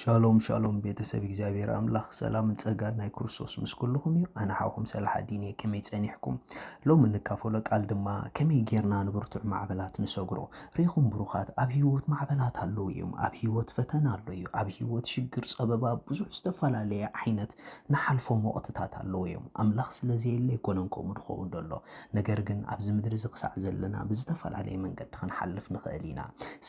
ሻሎም ሻሎም ቤተሰብ እግዚአብሔር አምላክ ሰላም ጸጋና ክርስቶስ ምስኩልኩም አና ሓውኩም ሰላሐዲን ከመይ ጸኒሕኩም ሎም እንካፈሎ ቃል ድማ ከመይ ጌርና ንብርቱዕ ማዕበላት ንሰግሮ ሪኹም ብሩኻት ኣብ ህይወት ማዕበላት ኣለው እዮም ኣብ ህይወት ፈተና ኣለው እዩ ኣብ ህይወት ሽግር ጸበባ ብዙሕ ዝተፈላለየ ዓይነት ንሓልፎም ወቅትታት ኣለው እዮም ኣምላኽ ስለዚ የለ ይኮነን ከምኡ ድኸውን ደሎ ነገር ግን ኣብዚ ምድሪ ዝክሳዕ ዘለና ብዝተፈላለየ መንገዲ ክንሓልፍ ንኽእል ኢና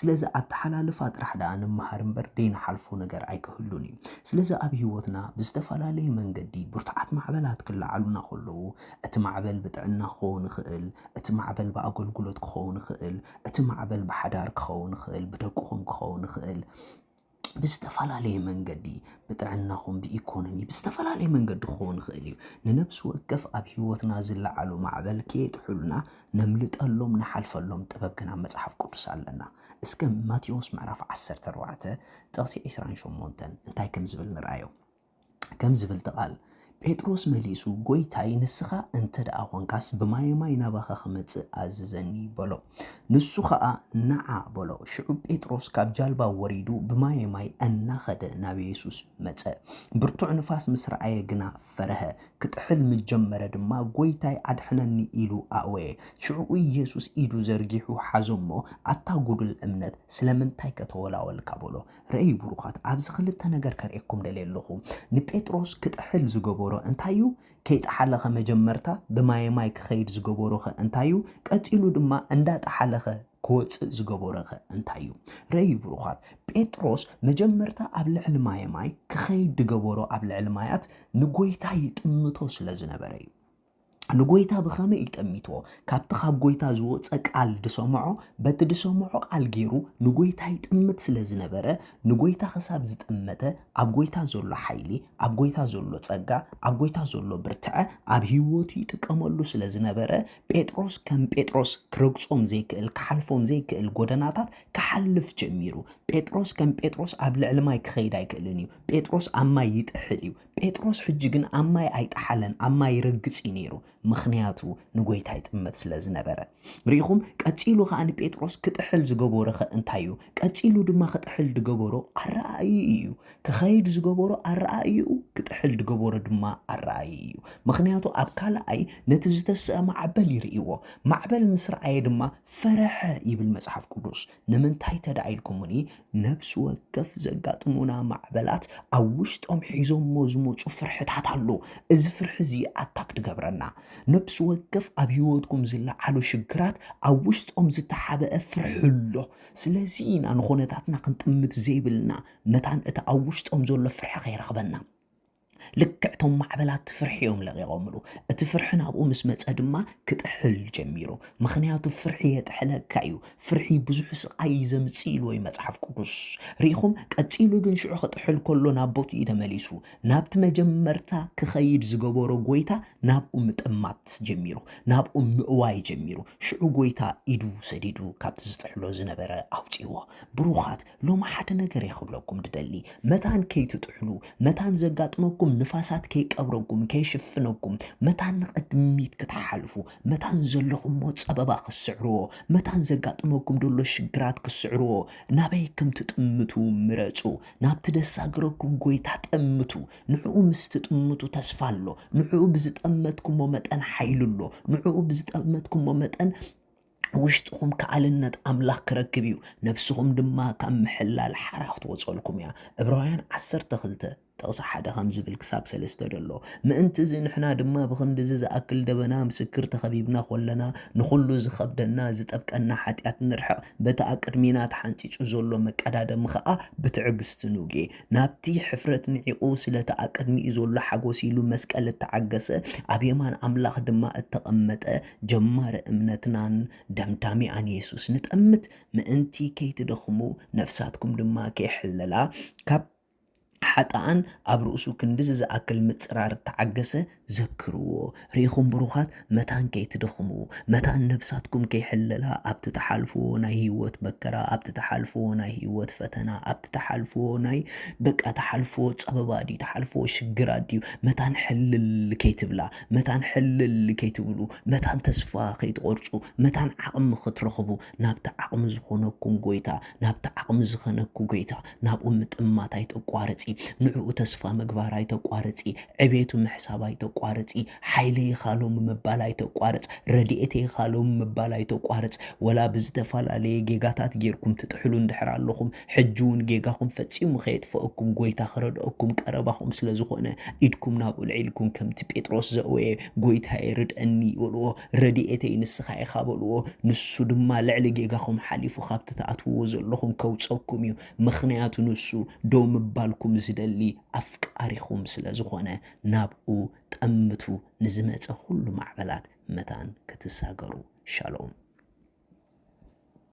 ስለዚ ኣተሓላልፋ ጥራሕ ደኣ ንምሃር እምበር ደይንሓልፎ ነገር ኣይክህሉን እዩ ስለዚ ኣብ ህይወትና ብዝተፈላለየ መንገዲ ብርቱዓት ማዕበላት ክለዓሉና ከለዉ እቲ ማዕበል ብጥዕና ክኸውን ይኽእል እቲ ማዕበል ብኣገልግሎት ክኸውን ይኽእል እቲ ማዕበል ብሓዳር ክኸውን ይኽእል ብደቅኹም ክኸውን ይኽእል ብዝተፈላለየ መንገዲ ብጥዕናኹም ብኢኮኖሚ ብዝተፈላለየ መንገዲ ክኸውን ይኽእል እዩ ንነብሲ ወከፍ ኣብ ህይወትና ዝለዓሉ ማዕበል ከየጥሑልና ነምልጠሎም ንሓልፈሎም ጥበብ ግን ኣብ መጽሓፍ ቅዱስ ኣለና እስከ ማቴዎስ ምዕራፍ 14 ጥቕሲ 28 እንታይ ከም ዝብል ንርአዮ ከም ዝብል ተቓል ጴጥሮስ መሊሱ ጎይታይ ንስኻ እንተ ደኣ ኾንካስ ብማየማይ ናባኻ ክመጽእ ኣዝዘኒ በሎ ንሱ ኸኣ ነዓ በሎ ሽዑ ጴጥሮስ ካብ ጃልባ ወሪዱ ብማየማይ እናኸደ ናብ ኢየሱስ መጸ ብርቱዕ ንፋስ ምስ ረኣየ ግና ፈረኸ ክጥሕል ምጀመረ ድማ ጎይታይ ኣድሕነኒ ኢሉ ኣወየ ሽዑ ኢየሱስ ኢዱ ዘርጊሑ ሓዞሞ ኣታጉድል እምነት ስለምንታይ ከተወላወልካ በሎ ረእይ ብሩኻት ኣብዚ ክልተ ነገር ከርእየኩም ደልየለኹ ንጴጥሮስ ክጥሕል ዝገበሮ እንታዩ ከይጠሓለኸ መጀመርታ ብማየማይ ክኸይድ ዝገበሮኸ እንታዩ ቀፂሉ ድማ እንዳጠሓለኸ ክወፅእ ዝገበሮኸ እንታዩ ረእይ ብሩኻት ጴጥሮስ መጀመርታ ኣብ ልዕሊ ማየማይ ክኸይድ ዝገበሮ ኣብ ልዕሊ ማያት ንጎይታ ይጥምቶ ስለ ዝነበረ እዩ ንጎይታ ብኸመይ ይጠሚትዎ ካብቲ ካብ ጎይታ ዝወፀ ቃል ድሰምዖ በቲ ድሰምዖ ቃል ገይሩ ንጎይታ ይጥምት ስለ ዝነበረ ንጎይታ ክሳብ ዝጥመተ ኣብ ጎይታ ዘሎ ሓይሊ ኣብ ጎይታ ዘሎ ጸጋ ኣብ ጎይታ ዘሎ ብርትዐ ኣብ ህይወቱ ይጥቀመሉ ስለ ዝነበረ ጴጥሮስ ከም ጴጥሮስ ክረግጾም ዘይክእል ክሓልፎም ዘይክእል ጎደናታት ክሓልፍ ጀሚሩ ጴጥሮስ ከም ጴጥሮስ ኣብ ልዕሊ ማይ ክኸይድ ኣይክእልን እዩ ጴጥሮስ ኣብ ማይ ይጥሕል እዩ ጴጥሮስ ሕጂ ግን ኣብ ማይ ኣይጠሓለን ኣብ ማይ ይረግጽ እዩ ነይሩ ምኽንያቱ ንጎይታ ይጥመት ስለ ዝነበረ ሪኢኹም ቀፂሉ ከዓ ንጴጥሮስ ክጥሕል ዝገበሮኸ እንታይ እዩ ቀፂሉ ድማ ክጥሕል ዝገበሮ ኣረኣዩ እዩ ክኸይድ ዝገበሮ ኣረኣዩ ክጥሕል ዝገበሮ ድማ ኣረኣዩ እዩ ምኽንያቱ ኣብ ካልኣይ ነቲ ዝተስአ ማዕበል ይርእይዎ ማዕበል ምስ ረኣየ ድማ ፈረሐ ይብል መጽሓፍ ቅዱስ ንምንታይ ተዳኢልኩምኒ ነብሲ ወከፍ ዘጋጥሙና ማዕበላት ኣብ ውሽጦም ሒዞሞ ዝመፁ ፍርሕታት ኣሎ እዚ ፍርሒ እዚ ኣታክ ትገብረና ነብሲ ወከፍ ኣብ ህይወትኩም ዝለዓሉ ሽግራት ኣብ ውሽጦም ዝተሓበአ ፍርሒ ኣሎ ስለዚ ኢና ንኹነታትና ክንጥምት ዘይብልና መታን እቲ ኣብ ውሽጦም ዘሎ ፍርሒ ከይረኽበና ልክዕቶም ማዕበላት ፍርሕዮም ለቂቖምሉ እቲ ፍርሒ ናብኡ ምስ መፀ ድማ ክጥሕል ጀሚሩ ምኽንያቱ ፍርሒ የጥሕለካ እዩ ፍርሒ ብዙሕ ስቃይ ዘምፅእ ኢሉ ወይ መጽሓፍ ቅዱስ ሪኢኹም ቀፂሉ ግን ሽዑ ክጥሕል ከሎ ናብ ቦቱ እዩ ተመሊሱ ናብቲ መጀመርታ ክኸይድ ዝገበሮ ጎይታ ናብኡ ምጥማት ጀሚሩ ናብኡ ምእዋይ ጀሚሩ ሽዑ ጎይታ ኢዱ ሰዲዱ ካብቲ ዝጥሕሎ ዝነበረ ኣውፂዎ ብሩኻት ሎማ ሓደ ነገር የኽብለኩም ድደሊ መታን ከይትጥሕሉ መታን ዘጋጥመኩም ንፋሳት ከይቀብረኩም ከይሽፍነኩም መታን ንቕድሚት ክትሓልፉ መታን ዘለኹም ጸበባ ክስዕርዎ መታን ዘጋጥመኩም ደሎ ሽግራት ክስዕርዎ ናበይ ከም ትጥምቱ ምረፁ ናብቲ ደሳግረኩም ጎይታ ጠምቱ ንዕኡ ምስ ትጥምቱ ተስፋ ኣሎ ንዕኡ ብዝጠመትኩሞ መጠን ሓይሉ ኣሎ ንዕኡ ብዝጠመትኩሞ መጠን ውሽጥኹም ከኣልነት ኣምላኽ ክረክብ እዩ ነብስኹም ድማ ካብ ምሕላል ሓራኽ ትወፀልኩም እያ ዕብራውያን 12 ጥቕሲ 1 ከም ዝብል ክሳብ 3 ደሎ ምእንቲ እዚ ንሕና ድማ ብክንዲ ዝኣክል ደበና ምስክር ተኸቢብና ኮለና ንኹሉ ዝኸብደና ዝጠብቀና ሓጢኣት ንርሕቕ በቲ ኣቅድሚና ተሓንፂፁ ዘሎ መቀዳደሚ ከዓ ብትዕግስቲ ንውጌ ናብቲ ሕፍረት ንዒቑ ስለቲ ኣቅድሚኡ ዘሎ ሓጎስ ኢሉ መስቀል እተዓገሰ ኣብ የማን ኣምላኽ ድማ እተቐመጠ ጀማሪ እምነትናን ደምዳሚኣን ኢየሱስ ንጠምት ምእንቲ ከይትደኽሙ ነፍሳትኩም ድማ ከይሕለላ ካብ ሓጣን ኣብ ርእሱ ክንዲ ዝኣክል ምጽራር ተዓገሰ ዘክርዎ ሪኢኹም ብሩኻት መታን ከይትደኽሙ መታን ነብሳትኩም ከይሕለላ ኣብቲ ተሓልፍዎ ናይ ህይወት መከራ ኣብቲ ተሓልፍዎ ናይ ህይወት ፈተና ኣብቲ ተሓልፍዎ ናይ በቃ ተሓልፍዎ ፀበባ ድዩ ተሓልፍዎ ሽግራት ድዩ መታን ሕልል ከይትብላ መታን ሕልል ከይትብሉ መታን ተስፋ ከይትቆርፁ መታን ዓቕሚ ክትረኽቡ ናብቲ ዓቕሚ ዝኾነኩም ጎይታ ናብቲ ዓቕሚ ዝኾነኩም ጎይታ ናብኡ ምጥማት ኣይተቋረፂ ንዕኡ ተስፋ ምግባር ኣይተቋረፂ ዕቤቱ ምሕሳብ ኣይተቋረፂ ሓይሊ ይኻሎም ምባል ኣይተቋረፅ ረድኤት ይኻሎም ምባል ኣይተቋረፅ ወላ ብዝተፈላለየ ጌጋታት ጌርኩም ትጥሕሉ እንድሕር ኣለኹም ሕጂ እውን ጌጋኹም ፈፂሙ ከየጥፍአኩም ጎይታ ክረድአኩም ቀረባኹም ስለ ዝኾነ ኢድኩም ናብኡ ልዒልኩም ከምቲ ጴጥሮስ ዘእወየ ጎይታዬ ርድአኒ በልዎ ረድኤተይ ንስኻ ኢኻ በልዎ ንሱ ድማ ልዕሊ ጌጋኹም ሓሊፉ ካብቲ ተኣትውዎ ዘለኹም ከውፀኩም እዩ ምክንያቱ ንሱ ዶ ምባልኩም ዝደሊ ኣፍቃሪኹም ስለ ዝኾነ ናብኡ ጠምቱ ንዝመፀ ኩሉ ማዕበላት መታን ክትሳገሩ ሻሎም